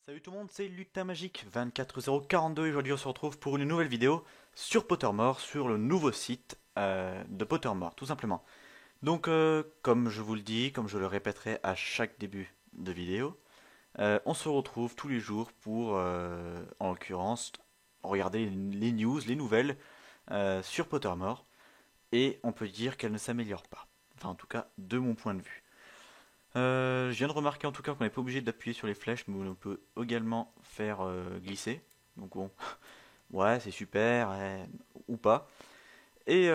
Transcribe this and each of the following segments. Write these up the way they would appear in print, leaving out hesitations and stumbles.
Salut tout le monde, c'est Lutin Magique 24042 et aujourd'hui on se retrouve pour une nouvelle vidéo sur Pottermore, sur le nouveau site de Pottermore, tout simplement. Donc comme je vous le dis, comme je le répéterai à chaque début de vidéo, on se retrouve tous les jours pour, en l'occurrence, regarder les news, les nouvelles sur Pottermore, et on peut dire qu'elles ne s'améliorent pas. Enfin en tout cas de mon point de vue. Je viens de remarquer en tout cas qu'on n'est pas obligé d'appuyer sur les flèches, mais on peut également faire glisser. Donc bon, ouais, c'est super, ou pas. Et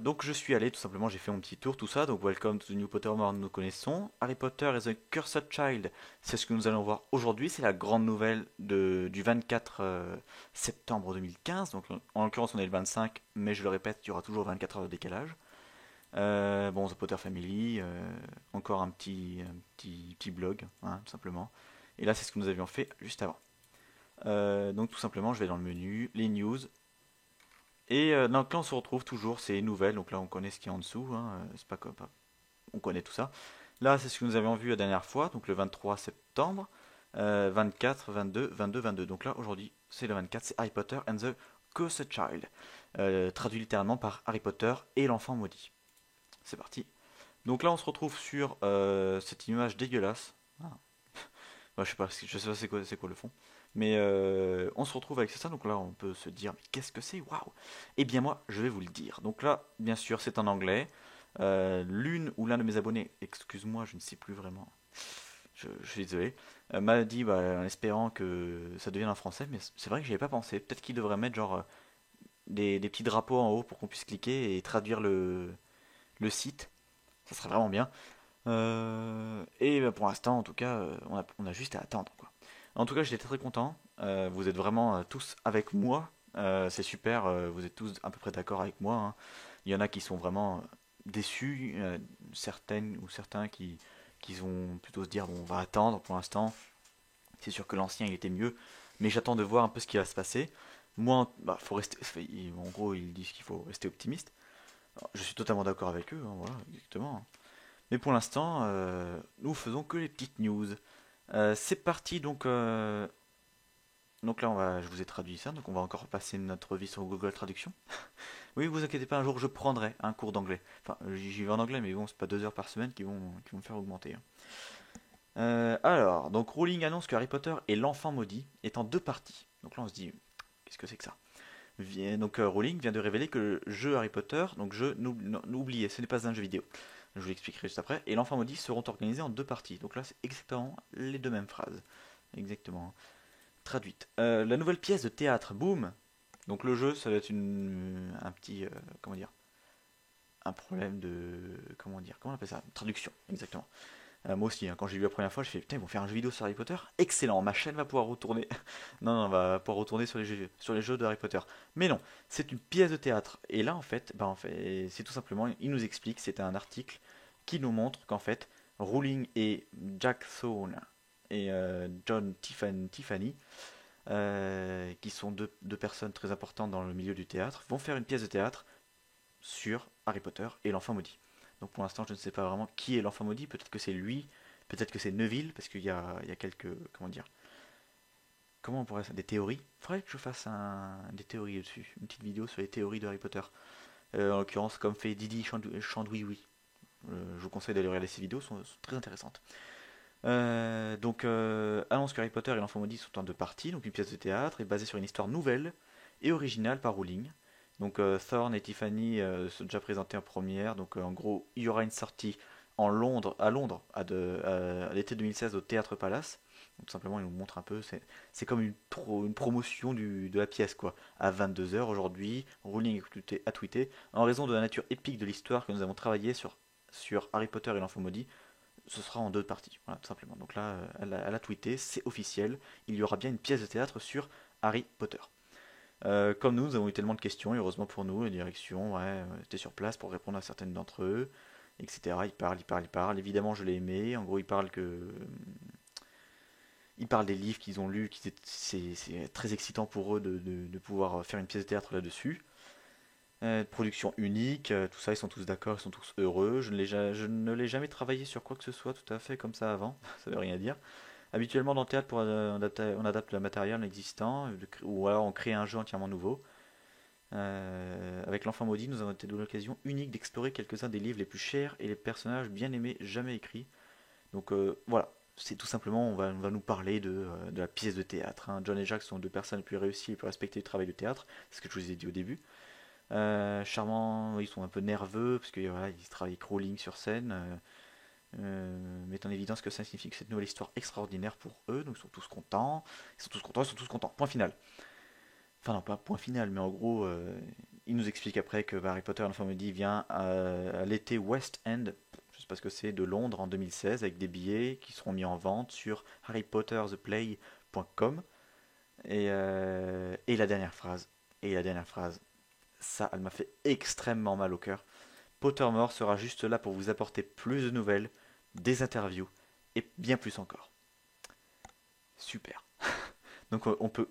donc je suis allé, tout simplement, j'ai fait mon petit tour, tout ça. Donc Welcome to the New Pottermore, nous connaissons. Harry Potter is a Cursed Child, c'est ce que nous allons voir aujourd'hui. C'est la grande nouvelle du 24 septembre 2015. Donc en l'occurrence on est le 25, mais je le répète, il y aura toujours 24 heures de décalage. Bon, The Potter Family, encore un petit blog, hein, tout simplement. Et là, c'est ce que nous avions fait juste avant. Donc, tout simplement, je vais dans le menu, les news. Et donc là, on se retrouve toujours, c'est nouvelles. Donc là, on connaît ce qu'il y a en dessous. Hein, c'est pas comme. On connaît tout ça. Là, c'est ce que nous avions vu la dernière fois, donc le 23 septembre. 24, 22, 22, 22. Donc là, aujourd'hui, c'est le 24, c'est Harry Potter and the Cursed Child. Traduit littéralement par Harry Potter et l'enfant maudit. C'est parti. Donc là, on se retrouve sur cette image dégueulasse. Ah. Bah, je sais pas c'est quoi le fond. Mais on se retrouve avec ça. Donc là, on peut se dire, mais qu'est-ce que c'est? Waouh! Eh bien, moi, je vais vous le dire. Donc là, bien sûr, c'est en anglais. L'une ou l'un de mes abonnés, excuse-moi, je ne sais plus vraiment. Je suis désolé. M'a dit, bah, en espérant que ça devienne en français. Mais c'est vrai que j'y avais pas pensé. Peut-être qu'il devrait mettre genre des petits drapeaux en haut pour qu'on puisse cliquer et traduire le site. Ça serait vraiment bien. Et bah, pour l'instant, en tout cas, on a juste à attendre, quoi. En tout cas, j'étais très content. Vous êtes vraiment tous avec moi. C'est super. Vous êtes tous à peu près d'accord avec moi, hein. Il y en a qui sont vraiment déçus. Certaines ou certains qui vont plutôt se dire bon, on va attendre pour l'instant. C'est sûr que l'ancien il était mieux, mais j'attends de voir un peu ce qui va se passer. Moi, bah, faut rester. En gros, ils disent qu'il faut rester optimiste. Alors, je suis totalement d'accord avec eux, hein, voilà, exactement. Mais pour l'instant, nous faisons que les petites news. C'est parti donc là je vous ai traduit ça, donc on va encore passer notre vie sur Google Traduction. Oui, vous inquiétez pas, un jour je prendrai un cours d'anglais. Enfin, j'y vais en anglais, mais bon, c'est pas 2 heures par semaine qui vont me faire augmenter, hein. Alors, donc Rowling annonce que Harry Potter et l'enfant maudit est en deux parties. Donc là on se dit, qu'est-ce que c'est que ça? Donc Rowling vient de révéler que le jeu Harry Potter, donc jeu, n'oubliez, ce n'est pas un jeu vidéo. Je vous l'expliquerai juste après. Et l'enfant maudit seront organisés en deux parties. Donc là, c'est exactement les deux mêmes phrases. Exactement. Traduite. La nouvelle pièce de théâtre, boum. Donc le jeu, ça va être un petit, comment dire, un problème de, comment on appelle ça, traduction, exactement. Moi aussi, hein, quand j'ai vu la première fois, je fais putain, ils vont faire un jeu vidéo sur Harry Potter. Excellent, ma chaîne va pouvoir retourner. Non, non, on va pouvoir retourner sur les jeux de Harry Potter. Mais non, c'est une pièce de théâtre. Et là, en fait, c'est tout simplement, il nous explique, c'est un article qui nous montre qu'en fait, Rowling et Jack Thorne et John Tiffany, qui sont deux personnes très importantes dans le milieu du théâtre, vont faire une pièce de théâtre sur Harry Potter et l'enfant maudit. Donc pour l'instant, je ne sais pas vraiment qui est l'enfant maudit. Peut-être que c'est lui, peut-être que c'est Neville, parce qu'il y a quelques. Comment dire? Comment on pourrait ça? Des théories? Il faudrait que je fasse des théories dessus. Une petite vidéo sur les théories de Harry Potter. En l'occurrence, comme fait Didi Chandouille, oui. Je vous conseille d'aller regarder ces vidéos, sont très intéressantes. Donc, annonce que Harry Potter et l'enfant maudit sont en deux parties. Donc, une pièce de théâtre est basée sur une histoire nouvelle et originale par Rowling. Donc, Thorne et Tiffany sont déjà présentés en première. Donc, en gros, il y aura une sortie à Londres, à l'été 2016 au Théâtre Palace. Donc, tout simplement, ils nous montrent un peu. C'est comme une promotion de la pièce, quoi. À 22 heures aujourd'hui, Rowling a tweeté: en raison de la nature épique de l'histoire que nous avons travaillé sur Harry Potter et l'enfant maudit, ce sera en deux parties, voilà, tout simplement. Donc là, elle a tweeté, c'est officiel, il y aura bien une pièce de théâtre sur Harry Potter. Comme nous avons eu tellement de questions, et heureusement pour nous, la direction était sur place pour répondre à certaines d'entre eux, etc. Il parle. Évidemment, je l'ai aimé. En gros, il parle des livres qu'ils ont lus, c'est très excitant pour eux de pouvoir faire une pièce de théâtre là-dessus. Production unique, tout ça, ils sont tous d'accord, ils sont tous heureux. Je ne l'ai jamais travaillé sur quoi que ce soit tout à fait comme ça avant, ça veut rien dire. Habituellement dans le théâtre, on adapte le matériel existant, ou alors on crée un jeu entièrement nouveau. Avec l'enfant maudit, nous avons été de l'occasion unique d'explorer quelques-uns des livres les plus chers et les personnages bien aimés jamais écrits. Donc voilà, c'est tout simplement, on va nous parler de la pièce de théâtre, hein. John et Jack sont deux personnes les plus réussies et les plus respectées du travail de théâtre, c'est ce que je vous ai dit au début. Charmants, ils sont un peu nerveux parce que voilà, ils travaillent avec Rowling sur scène, mettent en évidence que ça signifie que cette nouvelle histoire extraordinaire pour eux, donc ils sont tous contents, ils sont tous contents, ils sont tous contents. Point final. Enfin non, pas point final, mais en gros, il nous explique après que Harry Potter et l'enfant maudit vient à l'été West End, je sais pas ce que c'est, de Londres en 2016, avec des billets qui seront mis en vente sur harrypottertheplay.com. Et la dernière phrase, ça, elle m'a fait extrêmement mal au cœur. Pottermore sera juste là pour vous apporter plus de nouvelles, des interviews et bien plus encore. Super. Donc on peut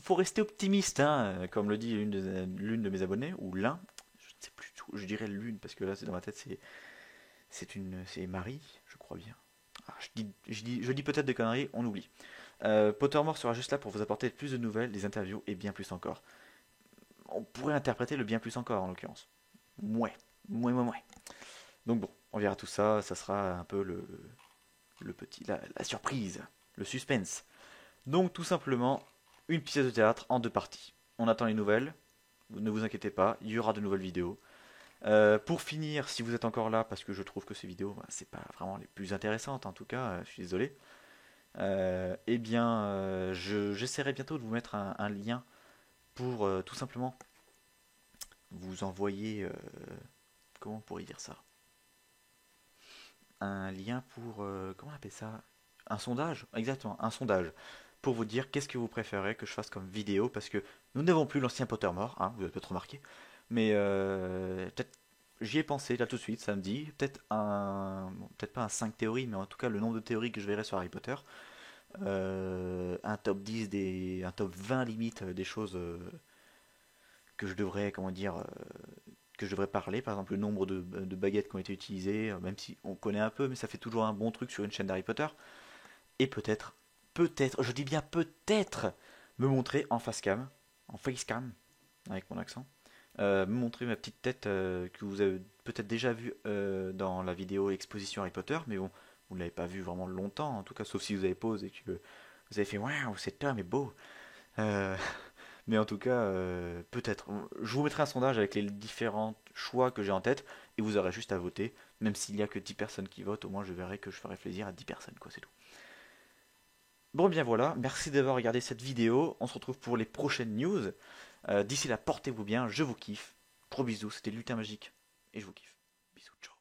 faut rester optimiste, hein, comme le dit l'une de mes abonnées, ou l'un, je ne sais plus tout, je dirais l'une, parce que là, c'est dans ma tête, c'est Marie, je crois bien. Ah, je dis peut-être des conneries, on oublie. Pottermore sera juste là pour vous apporter plus de nouvelles, des interviews et bien plus encore. On pourrait interpréter le bien plus encore, en l'occurrence. Mouais, mouais. Donc bon, on verra tout ça, ça sera un peu la surprise, le suspense. Donc tout simplement, une pièce de théâtre en deux parties. On attend les nouvelles, ne vous inquiétez pas, il y aura de nouvelles vidéos. Pour finir, si vous êtes encore là, parce que je trouve que ces vidéos, c'est pas vraiment les plus intéressantes en tout cas, je suis désolé. Eh bien, j'essaierai bientôt de vous mettre un lien pour tout simplement vous envoyer, comment on pourrait dire ça? Un lien pour, comment on appelle ça? Un sondage, exactement, un sondage pour vous dire qu'est-ce que vous préférez que je fasse comme vidéo parce que nous n'avons plus l'ancien Pottermore, hein, vous avez peut-être remarqué, mais peut-être j'y ai pensé là tout de suite, samedi, peut-être pas un 5 théories, mais en tout cas le nombre de théories que je verrai sur Harry Potter, un top 10 un top 20 limite des choses que je devrais, comment dire, que je devrais parler, par exemple le nombre de baguettes qui ont été utilisées, même si on connaît un peu, mais ça fait toujours un bon truc sur une chaîne d'Harry Potter. Et peut-être, je dis bien peut-être, me montrer en facecam, en facecam, avec mon accent, me montrer ma petite tête que vous avez peut-être déjà vue dans la vidéo exposition Harry Potter, mais bon, vous ne l'avez pas vu vraiment longtemps, en tout cas, sauf si vous avez pause et que vous avez fait waouh, cet homme est beau. Euh, mais en tout cas, peut-être. Je vous mettrai un sondage avec les différents choix que j'ai en tête et vous aurez juste à voter. Même s'il n'y a que 10 personnes qui votent, au moins je verrai que je ferai plaisir à 10 personnes, quoi, c'est tout. Bon, bien voilà, merci d'avoir regardé cette vidéo. On se retrouve pour les prochaines news. D'ici là, portez-vous bien, je vous kiffe. Gros bisous, c'était Lutin Magique et je vous kiffe. Bisous, ciao.